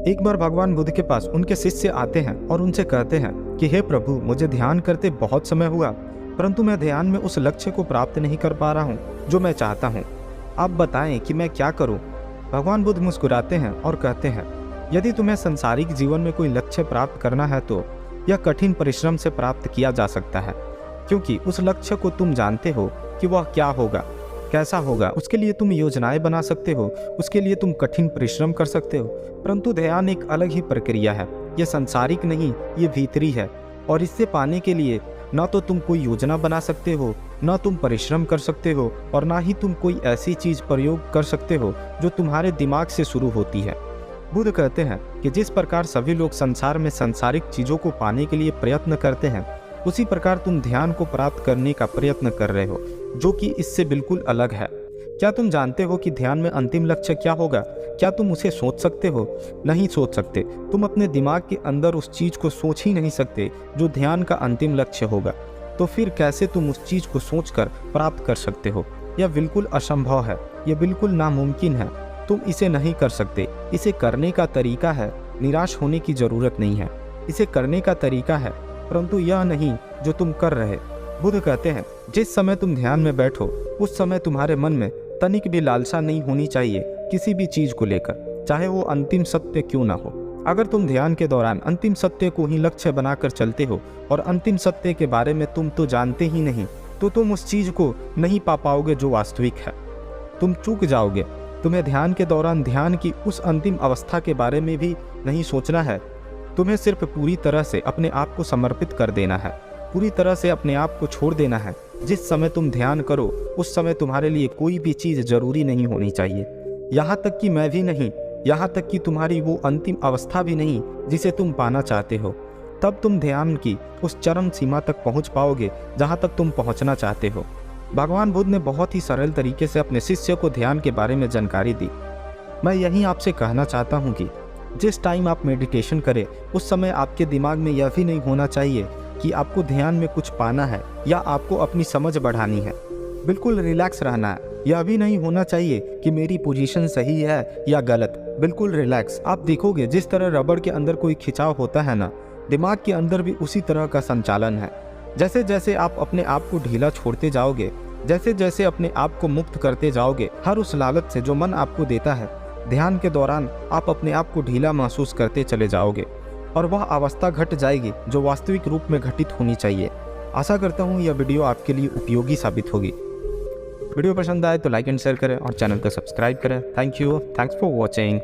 एक बार भगवान बुद्ध के पास उनके शिष्य आते हैं और उनसे कहते हैं कि हे प्रभु, मुझे ध्यान करते बहुत समय हुआ, परंतु मैं ध्यान में उस लक्ष्य को प्राप्त नहीं कर पा रहा हूँ जो मैं चाहता हूँ। आप बताएं कि मैं क्या करूँ। भगवान बुद्ध मुस्कुराते हैं और कहते हैं, यदि तुम्हें सांसारिक जीवन में कोई लक्ष्य प्राप्त करना है तो यह कठिन परिश्रम से प्राप्त किया जा सकता है, क्योंकि उस लक्ष्य को तुम जानते हो कि वह क्या होगा, कैसा होगा। उसके लिए तुम योजनाएं बना सकते हो, उसके लिए तुम कठिन परिश्रम कर सकते हो, परंतु ध्यान एक अलग ही प्रक्रिया है। यह सांसारिक नहीं, ये भीतरी है। और इससे पाने के लिए ना तो तुम कोई योजना बना सकते हो, ना तुम परिश्रम कर सकते हो, और ना ही तुम कोई ऐसी चीज प्रयोग कर सकते हो जो तुम्हारे दिमाग से शुरू होती है। बुद्ध कहते हैं कि जिस प्रकार सभी लोग संसार में सांसारिक चीजों को पाने के लिए प्रयत्न करते हैं, उसी प्रकार तुम ध्यान को प्राप्त करने का प्रयत्न कर रहे हो, जो कि इससे बिल्कुल अलग है। क्या तुम जानते हो कि ध्यान में अंतिम लक्ष्य क्या होगा? क्या तुम उसे सोच सकते हो? नहीं सोच सकते। तुम अपने दिमाग के अंदर उस चीज को सोच ही नहीं सकते जो ध्यान का अंतिम लक्ष्य होगा। तो फिर कैसे तुम उस चीज को सोचकर प्राप्त कर सकते हो? यह बिल्कुल असंभव है, यह बिल्कुल नामुमकिन है। तुम इसे नहीं कर सकते। इसे करने का तरीका है, निराश होने की जरूरत नहीं है। इसे करने का तरीका है, परंतु यह नहीं जो तुम कर रहे। बुद्ध कहते हैं, जिस समय तुम ध्यान में बैठो उस समय तुम्हारे मन में तनिक भी लालसा नहीं होनी चाहिए किसी भी चीज को लेकर, चाहे वो अंतिम सत्य क्यों ना हो। अगर तुम ध्यान के दौरान अंतिम सत्य को ही लक्ष्य बनाकर चलते हो और अंतिम सत्य के बारे में तुम तो जानते ही नहीं, तो तुम उस चीज को नहीं पा पाओगे जो वास्तविक है। तुम चूक जाओगे। तुम्हें ध्यान के दौरान ध्यान की उस अंतिम अवस्था के बारे में भी नहीं सोचना है। तुम्हें सिर्फ पूरी तरह से अपने आप को समर्पित कर देना है, पूरी तरह से अपने आप को छोड़ देना है। जिस समय तुम ध्यान करो उस समय तुम्हारे लिए कोई भी चीज जरूरी नहीं होनी चाहिए, यहाँ तक कि मैं भी नहीं, यहाँ तक कि तुम्हारी वो अंतिम अवस्था भी नहीं जिसे तुम पाना चाहते हो। तब तुम ध्यान की उस चरम सीमा तक पहुँच पाओगे जहाँ तक तुम पहुँचना चाहते हो। भगवान बुद्ध ने बहुत ही सरल तरीके से अपने शिष्य को ध्यान के बारे में जानकारी दी। मैं यही आपसे कहना चाहता हूँ कि जिस टाइम आप मेडिटेशन करें उस समय आपके दिमाग में यह भी नहीं होना चाहिए कि आपको ध्यान में कुछ पाना है या आपको अपनी समझ बढ़ानी है। बिल्कुल रिलैक्स रहना है। यह भी नहीं होना चाहिए कि मेरी पोजीशन सही है या गलत। बिल्कुल रिलैक्स। आप देखोगे जिस तरह रबड़ के अंदर कोई खिंचाव होता है ना, दिमाग के अंदर भी उसी तरह का संचालन है। जैसे जैसे आप अपने आप को ढीला छोड़ते जाओगे, जैसे जैसे अपने आप को मुक्त करते जाओगे हर उस लालच से जो मन आपको देता है, ध्यान के दौरान आप अपने आप को ढीला महसूस करते चले जाओगे और वह अवस्था घट जाएगी जो वास्तविक रूप में घटित होनी चाहिए। आशा करता हूँ यह वीडियो आपके लिए उपयोगी साबित होगी। वीडियो पसंद आए तो लाइक एंड शेयर करें और चैनल को सब्सक्राइब करें। Thank you. Thanks for watching.